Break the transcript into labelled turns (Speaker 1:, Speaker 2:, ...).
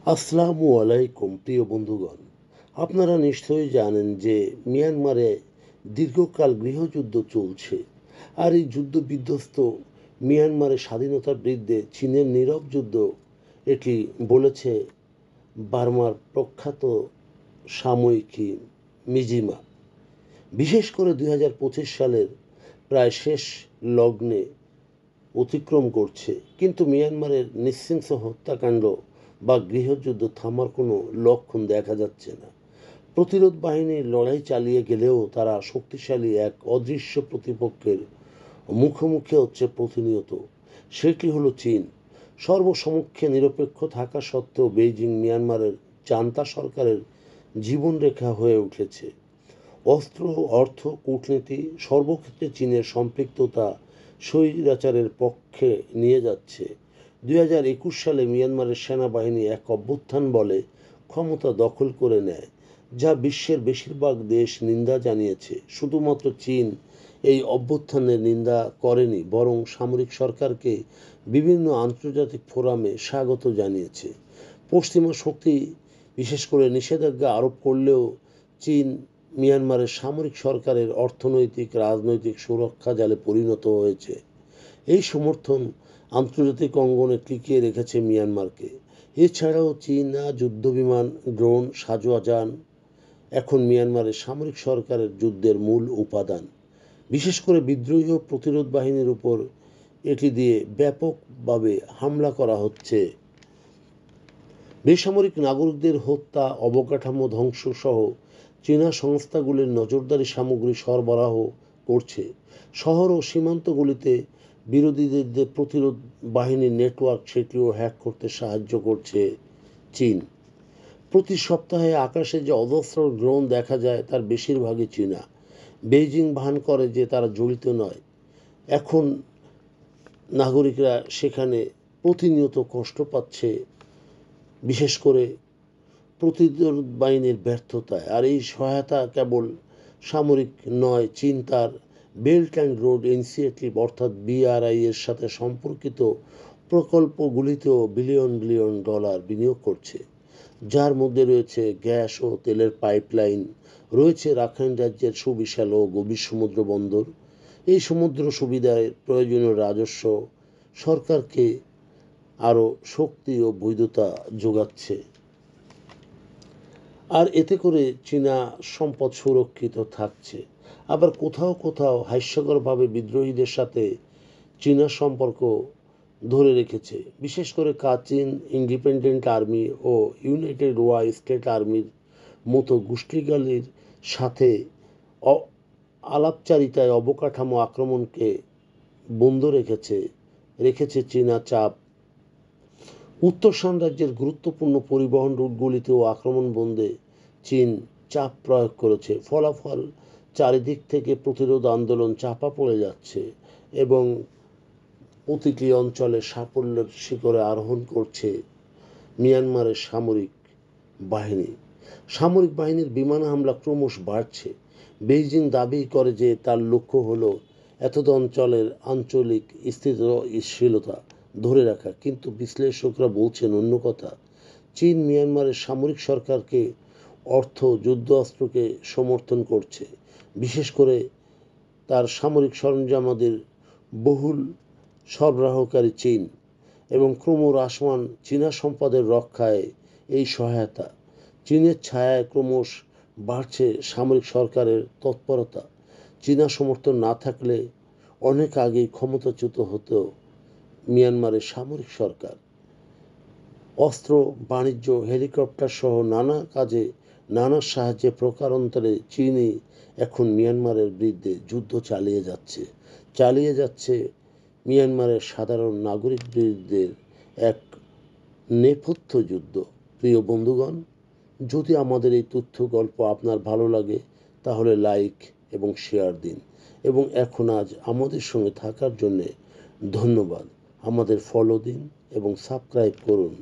Speaker 1: আসসালামু আলাইকুম প্রিয় বন্ধুগণ। আপনারা নিশ্চয়ই জানেন যে মিয়ানমারে দীর্ঘকাল গৃহযুদ্ধ চলছে। আর এই যুদ্ধ বিধ্বস্ত মিয়ানমারের স্বাধীনতার বিরুদ্ধে চীনের নীরব যুদ্ধ, এটি বলেছে বার্মার প্রখ্যাত সাময়িকী মিজিমা। বিশেষ করে 2025 সালের প্রায় শেষ লগ্নে অতিক্রম করছে, কিন্তু মিয়ানমারের নৃশংস হত্যাকাণ্ড বা গৃহযুদ্ধ থামার কোনো লক্ষণ দেখা যাচ্ছে না। প্রতিরোধ বাহিনীর লড়াই চালিয়ে গেলেও তারা শক্তিশালী এক অদৃশ্য প্রতিপক্ষের মুখোমুখি হচ্ছে প্রতিনিয়ত। সেটি হলো চীন। সর্বসমক্ষে নিরপেক্ষ থাকা সত্ত্বেও বেইজিং মিয়ানমারের জান্তা সরকারের জীবনরেখা হয়ে উঠেছে। অস্ত্র, অর্থ, কূটনীতি সর্বক্ষেত্রে চীনের সম্পৃক্ততা স্বৈরাচারের পক্ষে নিয়ে যাচ্ছে। 2021 সালে মিয়ানমারের সেনাবাহিনী এক অভ্যুত্থান বলে ক্ষমতা দখল করে নেয়, যা বিশ্বের বেশিরভাগ দেশ নিন্দা জানিয়েছে। শুধুমাত্র চীন এই অভ্যুত্থানের নিন্দা করেনি, বরং সামরিক সরকারকে বিভিন্ন আন্তর্জাতিক ফোরামে স্বাগত জানিয়েছে। পশ্চিমা শক্তি বিশেষ করে নিষেধাজ্ঞা আরোপ করলেও চীন মিয়ানমারের সামরিক সরকারের অর্থনৈতিক রাজনৈতিক সুরক্ষা জালে পরিণত হয়েছে। এই সমর্থন আন্তর্জাতিক অঙ্গনে টিকিয়ে রেখেছে মিয়ানমারকে। এছাড়াও চীনা যুদ্ধবিমান, ড্রোন, সাঁজোয়া যান এখন মিয়ানমারের সামরিক সরকারের যুদ্ধের মূল উপাদান। বিশেষ করে বিদ্রোহী ও প্রতিরোধ বাহিনীর উপর এটি দিয়ে ব্যাপকভাবে হামলা করা হচ্ছে। বেসামরিক নাগরিকদের হত্যা, অবকাঠামো ধ্বংস সহ চীনা সংস্থাগুলির নজরদারি সামগ্রী সরবরাহ করছে। শহর ও সীমান্তগুলিতে বিরোধীদের প্রতিরোধ বাহিনীর নেটওয়ার্ক, সেটিও হ্যাক করতে সাহায্য করছে চীন। প্রতি সপ্তাহে আকাশে যে অজস্র ড্রোন দেখা যায় তার বেশিরভাগই চীনা। বেইজিং ভান করে যে তারা জড়িত নয়। এখন নাগরিকরা সেখানে প্রতিনিয়ত কষ্ট পাচ্ছে, বিশেষ করে প্রতিরোধ বাহিনীর ব্যর্থতায়। আর এই সহায়তা কেবল সামরিক নয়, চীন তার বেল্ট অ্যান্ড রোড ইনিশিয়েটিভ অর্থাৎ BRI এর সাথে সম্পর্কিত প্রকল্পগুলিতেও বিলিয়ন বিলিয়ন ডলার বিনিয়োগ করছে, যার মধ্যে রয়েছে গ্যাস ও তেলের পাইপলাইন, রয়েছে রাখাইন রাজ্যের সুবিশাল ও গভীর সমুদ্র বন্দর। এই সমুদ্র সুবিধায় প্রয়োজনীয় রাজস্ব সরকারকে আরও শক্তি ও বৈধতা যোগাচ্ছে। আর এতে করে চীনা সম্পদ সুরক্ষিত থাকছে। আবার কোথাও কোথাও হাস্যকরভাবে বিদ্রোহীদের সাথে চীনা সম্পর্ক ধরে রেখেছে। বিশেষ করে কাচিন ইন্ডিপেন্ডেন্ট আর্মি ও ইউনাইটেড ওয়াই স্টেট আর্মির মতো গোষ্ঠীগুলির সাথে আলাপচারিতায় অবকাঠামো আক্রমণকে বন্ধ রেখেছে চীনা চাপ। উত্তর শান রাজ্যের গুরুত্বপূর্ণ পরিবহন রুটগুলিতেও আক্রমণ বন্ধে চীন চাপ প্রয়োগ করেছে। ফলাফল, চারিদিক থেকে প্রতিরোধ আন্দোলন চাপা পড়ে যাচ্ছে এবং প্রতিটি অঞ্চলে সাফল্যের শিখরে আরোহণ করছে মিয়ানমারের বাহিনী। সামরিক বাহিনীর বিমান হামলা ক্রমশ বাড়ছে। বেইজিং দাবি করে যে তার লক্ষ্য হলো এতদ অঞ্চলের আঞ্চলিক স্থিতিশীলতা ধরে রাখা, কিন্তু বিশ্লেষকরা বলছেন অন্য কথা। চীন মিয়ানমারের সামরিক সরকারকে অর্থ, যুদ্ধ অস্ত্রকে সমর্থন করছে, বিশেষ করে তার সামরিক সরঞ্জামাদের বহুল সরবরাহকারী চীন, এবং ক্রমহ্রাসমান চীনা সম্পদের রক্ষায় এই সহায়তা। চীনের ছায়ায় ক্রমশ বাড়ছে সামরিক সরকারের তৎপরতা। চীনা সমর্থন না থাকলে অনেক আগেই ক্ষমতাচ্যুত হতো মিয়ানমারের সামরিক সরকার। অস্ত্র, বাণিজ্য, হেলিকপ্টার সহ নানা কাজে নানা সাহায্যে প্রকারান্তরে চীনই এখন মিয়ানমারের বিরুদ্ধে যুদ্ধ চালিয়ে যাচ্ছে মিয়ানমারের সাধারণ নাগরিক বিরুদ্ধে এক নেপথ্য যুদ্ধ। প্রিয় বন্ধুগণ, যদি আমাদের এই তথ্য গল্প আপনার ভালো লাগে তাহলে লাইক এবং শেয়ার দিন, এবং এখন আজ আমাদের সঙ্গে থাকার জন্যে ধন্যবাদ। আমাদের ফলো দিন এবং সাবস্ক্রাইব করুন।